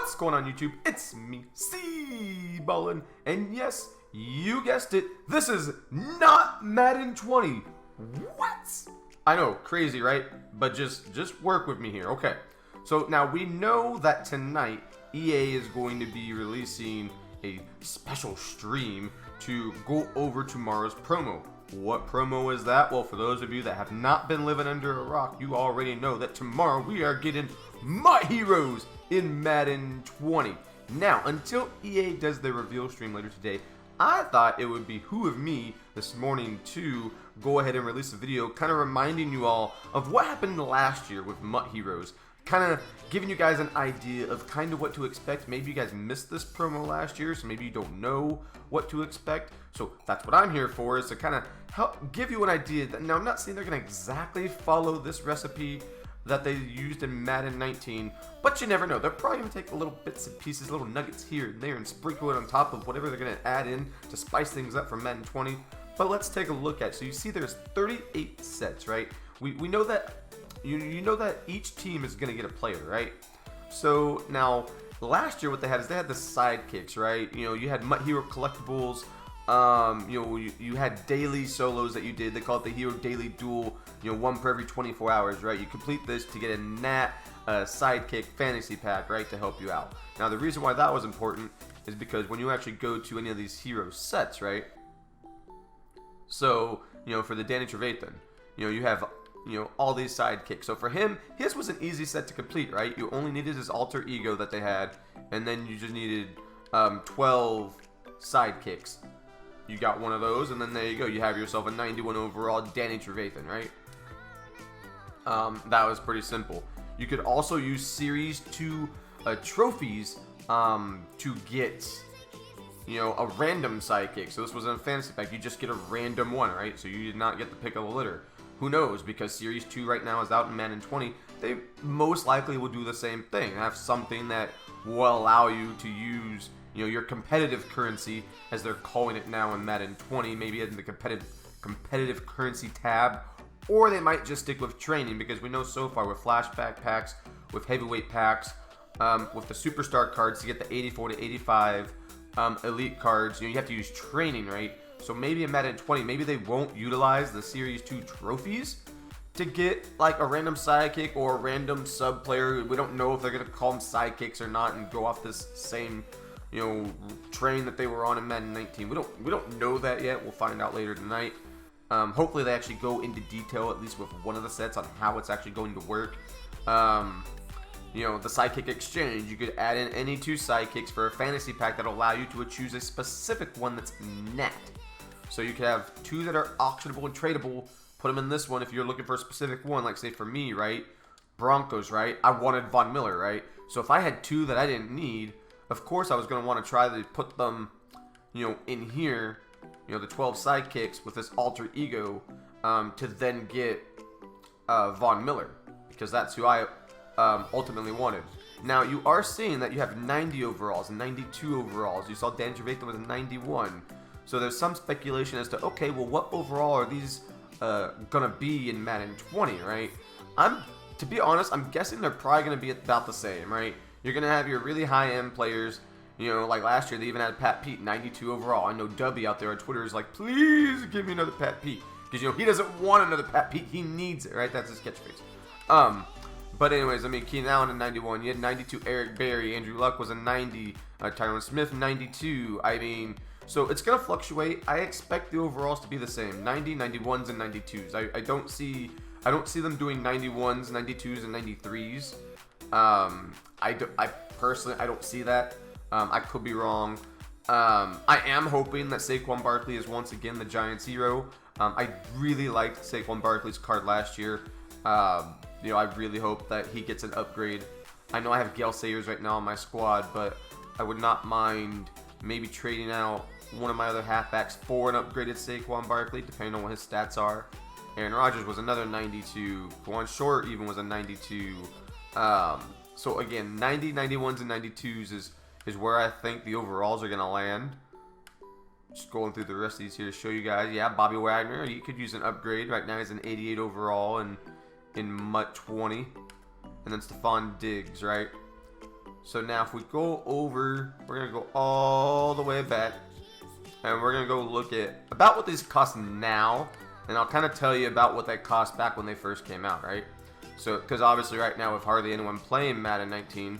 What's going on YouTube? It's me, cballen, and yes, you guessed it, this is not Madden 20. What? I know, crazy, right? But just work with me here, okay? So now we know that tonight EA is going to be releasing a special stream to go over tomorrow's promo. What promo is that? Well, for those of you that have not been living under a rock, you already know that tomorrow we are getting MUT Heroes in Madden 20. Now, until EA does their reveal stream later today, I thought it would behoove me this morning to go ahead and release a video kind of reminding you all of what happened last year with MUT Heroes. Kind of giving you guys an idea of kind of what to expect. Maybe you guys missed this promo last year, so maybe you don't know what to expect. So that's what I'm here for, is to kind of help give you an idea. Now, I'm not saying they're going to exactly follow this recipe that they used in Madden 19, but you never know. They're probably going to take little bits and pieces, little nuggets here and there, and sprinkle it on top of whatever they're going to add in to spice things up for Madden 20. But let's take a look at it. So you see there's 38 sets, right? We know that you know that each team is going to get a player, right? So now last year what they had is they had the sidekicks, right? You know, you had MUT Hero collectibles. You know, you had daily solos that you did. They call it the Hero Daily Duel. You know, one per every 24 hours, right? You complete this to get a Nat sidekick fantasy pack, right, to help you out. Now, the reason why that was important is because when you actually go to any of these hero sets, right? So, you know, for the Danny Trevathan, you know, you have, you know, all these sidekicks. So for him, his was an easy set to complete, right? You only needed his alter ego that they had, and then you just needed 12 sidekicks. You got one of those, and then there you go. You have yourself a 91 overall Danny Trevathan, right? That was pretty simple. You could also use Series 2 trophies to get, you know, a random sidekick. So this was in a fantasy pack. You just get a random one, right? So you did not get the pick of the litter. Who knows? Because Series 2 right now is out in Madden 20. They most likely will do the same thing. Have something that will allow you to use, you know, your competitive currency, as they're calling it now in Madden 20, maybe in the competitive currency tab, or they might just stick with training, because we know so far with flashback packs, with heavyweight packs, with the superstar cards to get the 84 to 85 elite cards, you know, you have to use training, right? So maybe in Madden 20, maybe they won't utilize the Series 2 trophies to get like a random sidekick or a random sub player. We don't know if they're going to call them sidekicks or not and go off this same, you know, train that they were on in Madden 19. We don't know that yet. We'll find out later tonight. Hopefully they actually go into detail, at least with one of the sets, on how it's actually going to work. You know, the sidekick exchange, you could add in any two sidekicks for a fantasy pack that will allow you to choose a specific one that's Nat. So you could have two that are auctionable and tradable, put them in this one if you're looking for a specific one. Like say for me, right, Broncos, right, I wanted Von Miller, right? So if I had two that I didn't need, of course I was going to want to try to put them, you know, in here, you know, the 12 sidekicks with this alter ego, to then get Von Miller, because that's who I ultimately wanted. Now you are seeing that you have 90 overalls and 92 overalls. You saw Dan Trevathan with a 91. So there's some speculation as to, okay, well, what overall are these gonna be in Madden 20, right? To be honest, I'm guessing they're probably gonna be about the same, right? You're gonna have your really high-end players. You know, like last year, they even had Pat Pete, 92 overall. I know Dubby out there on Twitter is like, please give me another Pat Pete. Because, you know, he doesn't want another Pat Pete. He needs it, right? That's his catchphrase. But anyways, I mean, Keenan Allen in 91. You had 92 Eric Berry. Andrew Luck was a 90. Tyron Smith, 92. I mean, so it's going to fluctuate. I expect the overalls to be the same. 90, 91s, and 92s. I don't see them doing 91s, 92s, and 93s. I personally, I don't see that. I could be wrong. I am hoping that Saquon Barkley is once again the Giants hero. I really liked Saquon Barkley's card last year. You know, I really hope that he gets an upgrade. I know I have Gale Sayers right now on my squad, but I would not mind maybe trading out one of my other halfbacks for an upgraded Saquon Barkley, depending on what his stats are. Aaron Rodgers was another 92. Juwan Short even was a 92. So again, 90, 91s, and 92s is where I think the overalls are going to land. Just going through the rest of these here to show you guys. Yeah, Bobby Wagner, he could use an upgrade. Right now he's an 88 overall in MUT 20. And then Stephon Diggs, right? So now if we go over, we're going to go all the way back. And we're going to go look at about what these cost now. And I'll kind of tell you about what they cost back when they first came out, right? So, because obviously right now with hardly anyone playing Madden 19,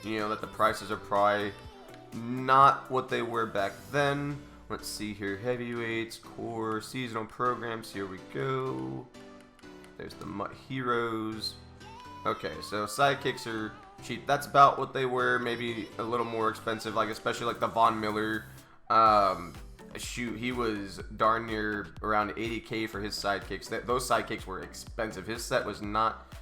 you know that the prices are probably not what they were back then. Let's see here. Heavyweights, core, seasonal programs. Here we go. There's the MUT Heroes. Okay, so sidekicks are cheap. That's about what they were. Maybe a little more expensive, like especially like the Von Miller. Shoot, he was darn near around 80K for his sidekicks. Those sidekicks were expensive. His set was not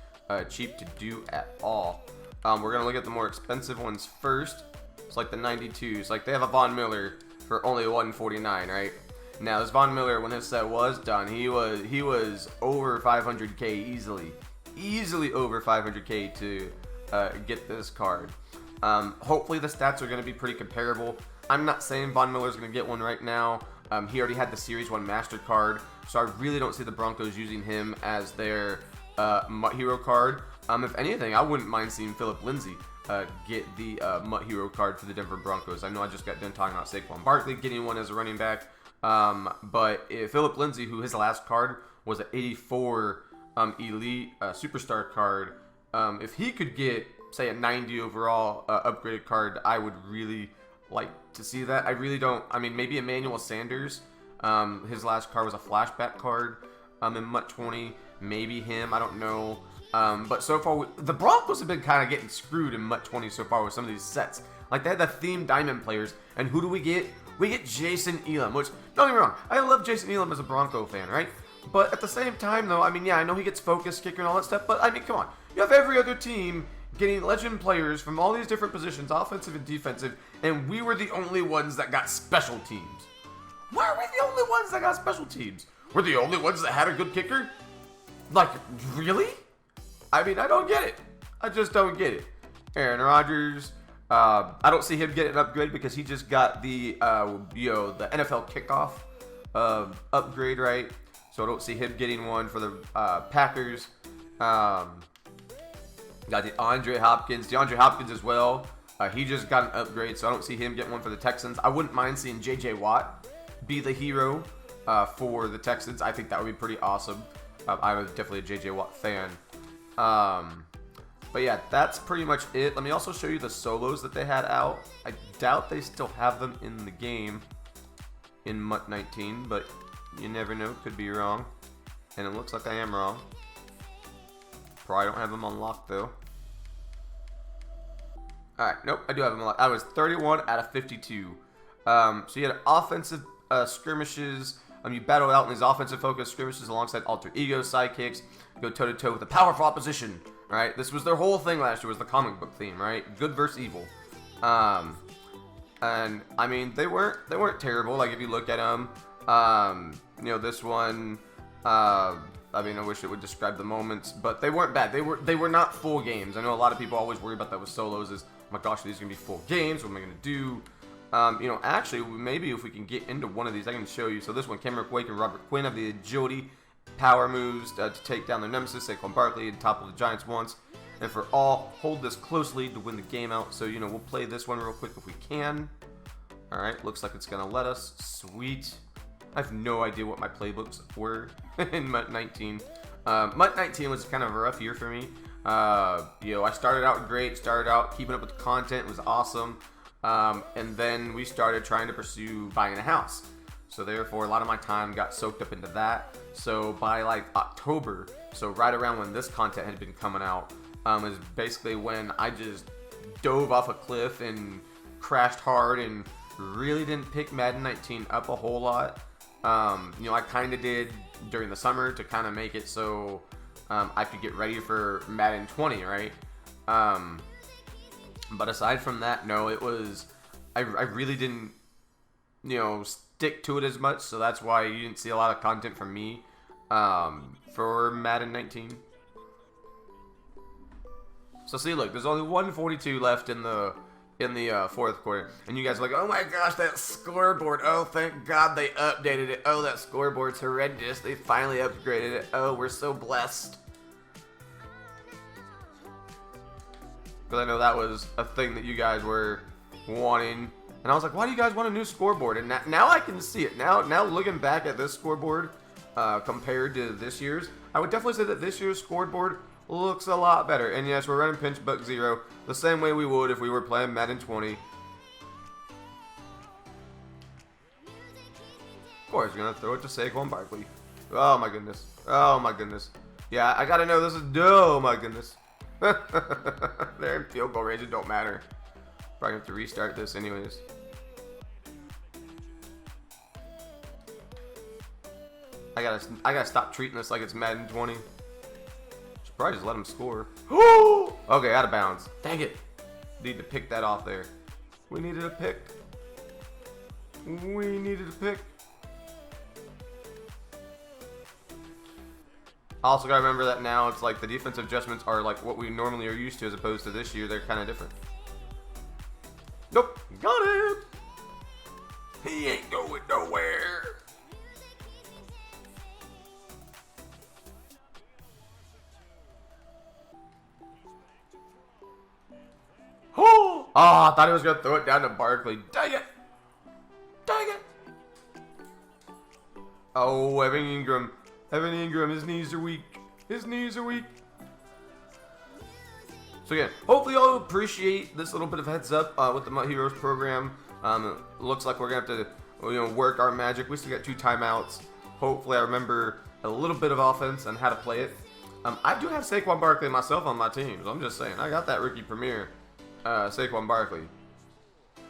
cheap to do at all. We're gonna look at the more expensive ones first. It's like the 92s. Like they have a Von Miller for only 149, right? Now this Von Miller, when his set was done, he was over 500K easily over 500K to get this card. Hopefully the stats are going to be pretty comparable. I'm not saying Von Miller's going to get one right now. He already had the Series 1 Master card, so I really don't see the Broncos using him as their MUT Hero card. If anything, I wouldn't mind seeing Philip Lindsay get the MUT Hero card for the Denver Broncos. I know I just got done talking about Saquon Barkley getting one as a running back, but if Philip Lindsay, who his last card was an 84 Elite Superstar card, if he could get, say, a 90 overall upgraded card, I would really like to see that. I really don't. I mean, maybe Emmanuel Sanders. His last card was a flashback card in MUT 20. Maybe him. I don't know. But so far, the Broncos have been kind of getting screwed in MUT 20 so far with some of these sets. Like, they had the themed diamond players, and who do we get? We get Jason Elam, which, don't get me wrong, I love Jason Elam as a Bronco fan, right? But at the same time, though, I mean, yeah, I know he gets focus kicker and all that stuff, but, I mean, come on. You have every other team getting legend players from all these different positions, offensive and defensive, and we were the only ones that got special teams. Why are we the only ones that got special teams? We're the only ones that had a good kicker? Like, really? I mean, I don't get it. I just don't get it. Aaron Rodgers, I don't see him getting an upgrade because he just got the, the NFL kickoff upgrade, right? So I don't see him getting one for the Packers. Got the DeAndre Hopkins as well. He just got an upgrade, so I don't see him getting one for the Texans. I wouldn't mind seeing J.J. Watt be the hero for the Texans. I think that would be pretty awesome. I'm definitely a J.J. Watt fan. But yeah, that's pretty much it. Let me also show you the solos that they had out. I doubt they still have them in the game in MUT 19, but you never know. Could be wrong. And it looks like I am wrong. Probably don't have them unlocked though. Alright, nope, I do have them unlocked. I was 31 out of 52. So you had offensive skirmishes. You battled out in these offensive focused skirmishes alongside alter ego sidekicks. Go toe to toe with the powerful opposition. Right? This was their whole thing last year, was the comic book theme, right? Good versus evil. And I mean, they weren't terrible. Like if you look at them, this one. I mean, I wish it would describe the moments, but they weren't bad. They were not full games. I know a lot of people always worry about that with solos. Is, oh my gosh, these are gonna be full games. What am I gonna do? Actually, maybe if we can get into one of these, I can show you. So this one, Cameron Wake and Robert Quinn have the agility, power moves to take down their nemesis, Saquon Barkley, and topple the Giants once. And for all, hold this closely to win the game out. So, we'll play this one real quick if we can. All right, looks like it's gonna let us. Sweet. I have no idea what my playbooks were in MUT 19. MUT 19 was kind of a rough year for me. I started out great, keeping up with the content, it was awesome. And then we started trying to pursue buying a house. So therefore, a lot of my time got soaked up into that. So by like October, so right around when this content had been coming out, is basically when I just dove off a cliff and crashed hard and really didn't pick Madden 19 up a whole lot. I kind of did during the summer to kind of make it so I could get ready for Madden 20, right? But aside from that, no, it was, I really didn't, stick to it as much, so that's why you didn't see a lot of content from me for Madden 19. So see, look, there's only 142 left in the fourth quarter, and you guys are like, oh my gosh, that scoreboard, oh thank God they updated it, oh that scoreboard's horrendous, they finally upgraded it, oh we're so blessed. Because I know that was a thing that you guys were wanting. And I was like, why do you guys want a new scoreboard? And now I can see it. Now looking back at this scoreboard compared to this year's, I would definitely say that this year's scoreboard looks a lot better. And yes, we're running pinch buck 0 the same way we would if we were playing Madden 20. Of course, you're going to throw it to Saquon Barkley. Oh my goodness. Oh my goodness. Yeah, I got to know this is... Oh my goodness. They're in field goal range. It don't matter. Probably have to restart this anyways. I gotta stop treating this like it's Madden 20. Should probably just let him score. Okay, out of bounds. Dang it. Need to pick that off there. We needed a pick. We needed a pick. Also gotta remember that now it's like the defensive adjustments are like what we normally are used to as opposed to this year. They're kind of different. Nope. Got it. He ain't going nowhere. Oh, I thought he was going to throw it down to Barkley. Dang it. Dang it. Oh, Evan Ingram. Evan Ingram, his knees are weak. His knees are weak. So again, hopefully y'all appreciate this little bit of heads up with the MUT Heroes program. It looks like we're going to have to work our magic. We still got 2 timeouts. Hopefully I remember a little bit of offense and how to play it. I do have Saquon Barkley myself on my team, so I'm just saying. I got that rookie premier, Saquon Barkley.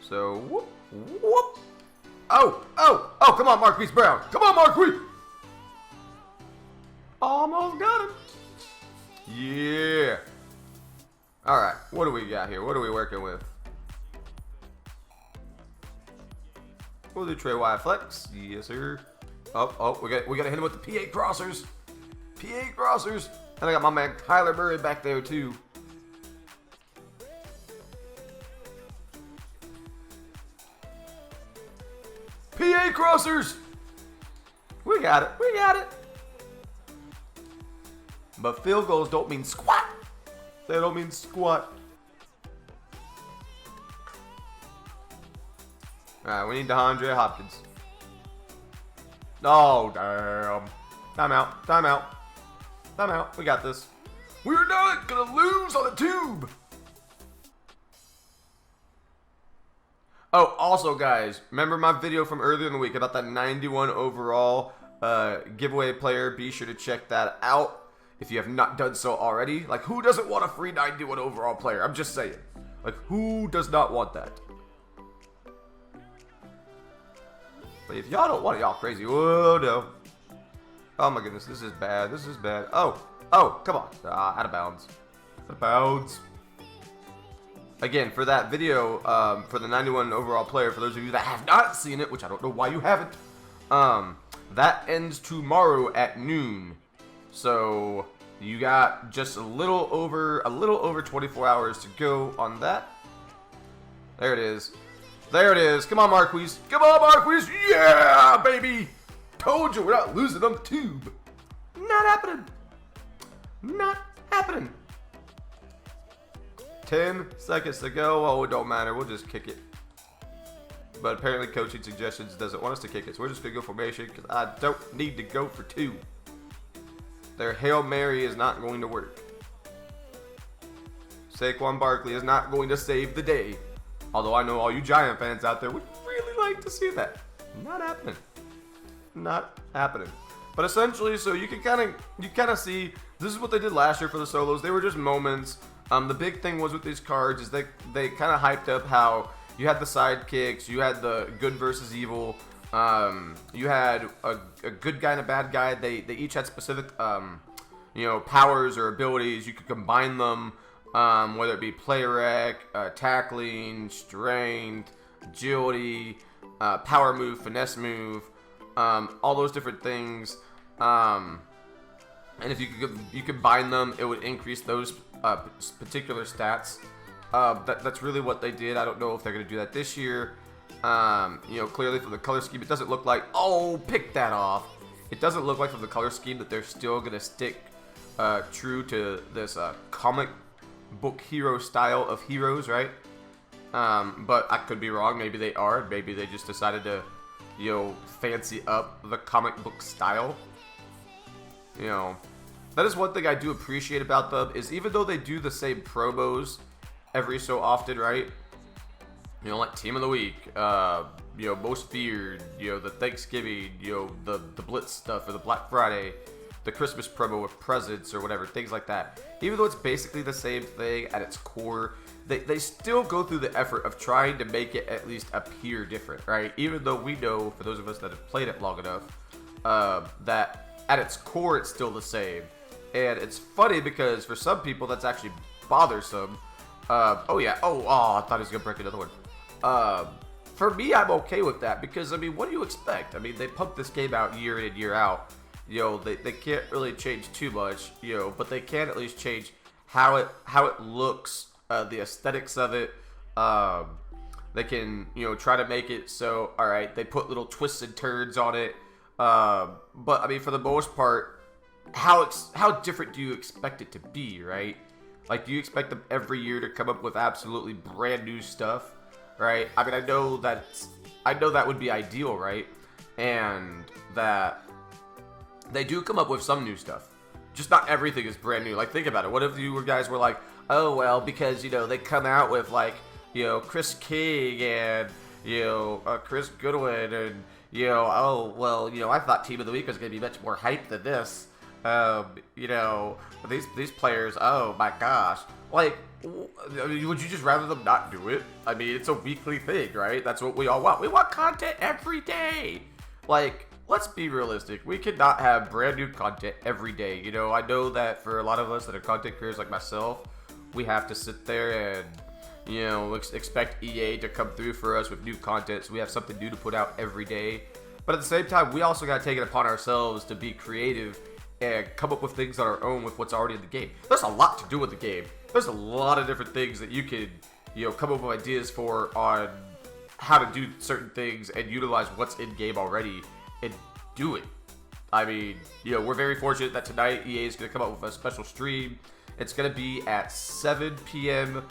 So, whoop, whoop. Oh, come on, Marquise Brown. Come on, Marquise. Almost got him. Yeah. All right, what do we got here? What are we working with? We'll do Trey Wyatt flex. Yes, sir. Oh, we got to hit him with the PA crossers. PA crossers. And I got my man Kyler Murray back there too. PA crossers. We got it. We got it. But field goals don't mean squat. They don't mean squat. Alright, we need DeAndre Hopkins. Oh, damn. Timeout. Timeout. Timeout. We got this. We're not gonna lose on the tube. Oh, also, guys, remember my video from earlier in the week about that 91 overall giveaway player? Be sure to check that out if you have not done so already. Like, who doesn't want a free 91 overall player? I'm just saying. Like, who does not want that? But if y'all don't want it, y'all crazy. Whoa, no. Oh, my goodness. This is bad. This is bad. Oh, come on. Out of bounds. Out of bounds. Again, for that video, for the 91 overall player, for those of you that have not seen it, which I don't know why you haven't, that ends tomorrow at noon. So you got just a little over 24 hours to go on that. There it is. There it is. Come on, Marquise. Come on, Marquise. Yeah, baby. Told you we're not losing on the tube. Not happening. Not happening. 10 seconds to go. Oh, it don't matter. We'll just kick it. But apparently coaching suggestions doesn't want us to kick it. So we're just going to go formation because I don't need to go for 2. Their Hail Mary is not going to work. Saquon Barkley is not going to save the day. Although I know all you Giant fans out there would really like to see that. Not happening. Not happening. But essentially, so you kind of see, this is what they did last year for the solos. They were just moments. The big thing was with these cards is they kind of hyped up how you had the sidekicks, you had the good versus evil, you had a good guy and a bad guy. They each had specific powers or abilities. You could combine them, whether it be play rec, tackling, strength, agility, power move, finesse move, all those different things. And if you combine them, it would increase those particular stats. That's really what they did. I don't know if they're going to do that this year. Clearly from the color scheme, it doesn't look like... Oh, pick that off. It doesn't look like from the color scheme that they're still going to stick true to this comic book hero style of heroes, right? But I could be wrong. Maybe they are. Maybe they just decided to, fancy up the comic book style. That is one thing I do appreciate about them, is even though they do the same promos every so often, right? Like Team of the Week, Most Feared, the Thanksgiving, the Blitz stuff, or the Black Friday, the Christmas promo with presents or whatever, things like that. Even though it's basically the same thing at its core, they still go through the effort of trying to make it at least appear different, right? Even though we know, for those of us that have played it long enough, that at its core it's still the same. And it's funny because for some people that's actually bothersome. I thought he was going to break another one. For me, I'm okay with that because, what do you expect? They pump this game out year in and year out. They can't really change too much, but they can at least change how it looks, the aesthetics of it. They can, try to make it so, alright, they put little twists and turns on it. But, for the most part, how different do you expect it to be, right? Like, do you expect them every year to come up with absolutely brand new stuff, right? I know that would be ideal, right? And that they do come up with some new stuff. Just not everything is brand new. Like, think about it. What if you guys were like, oh, well, because, they come out with, like, Chris King and, Chris Goodwin and, I thought Team of the Week was going to be much more hype than this. These players, oh my gosh. Like, would you just rather them not do it? It's a weekly thing, right? That's what we all want. We want content every day. Like, let's be realistic. We cannot have brand new content every day. I know that for a lot of us that are content creators like myself, we have to sit there and, expect EA to come through for us with new content. So we have something new to put out every day. But at the same time, we also got to take it upon ourselves to be creative and come up with things on our own with what's already in the game. There's a lot to do with the game. There's a lot of different things that you could, come up with ideas for on how to do certain things and utilize what's in game already and do it. We're very fortunate that tonight EA is going to come up with a special stream. It's going to be at 7 p.m.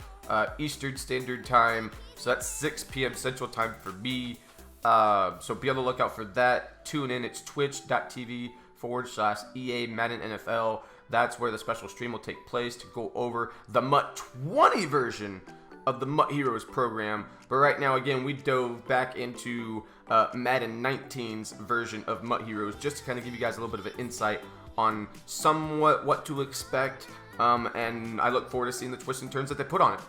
Eastern Standard Time. So that's 6 p.m. Central Time for me. So be on the lookout for that. Tune in. It's twitch.tv/EA Madden NFL. That's where the special stream will take place to go over the MUT 20 version of the MUT Heroes program. But right now, again, we dove back into Madden 19's version of MUT Heroes just to kind of give you guys a little bit of an insight on somewhat what to expect. And I look forward to seeing the twists and turns that they put on it.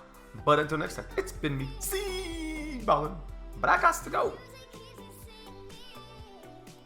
But until next time, it's been me, cballen, but I got to go.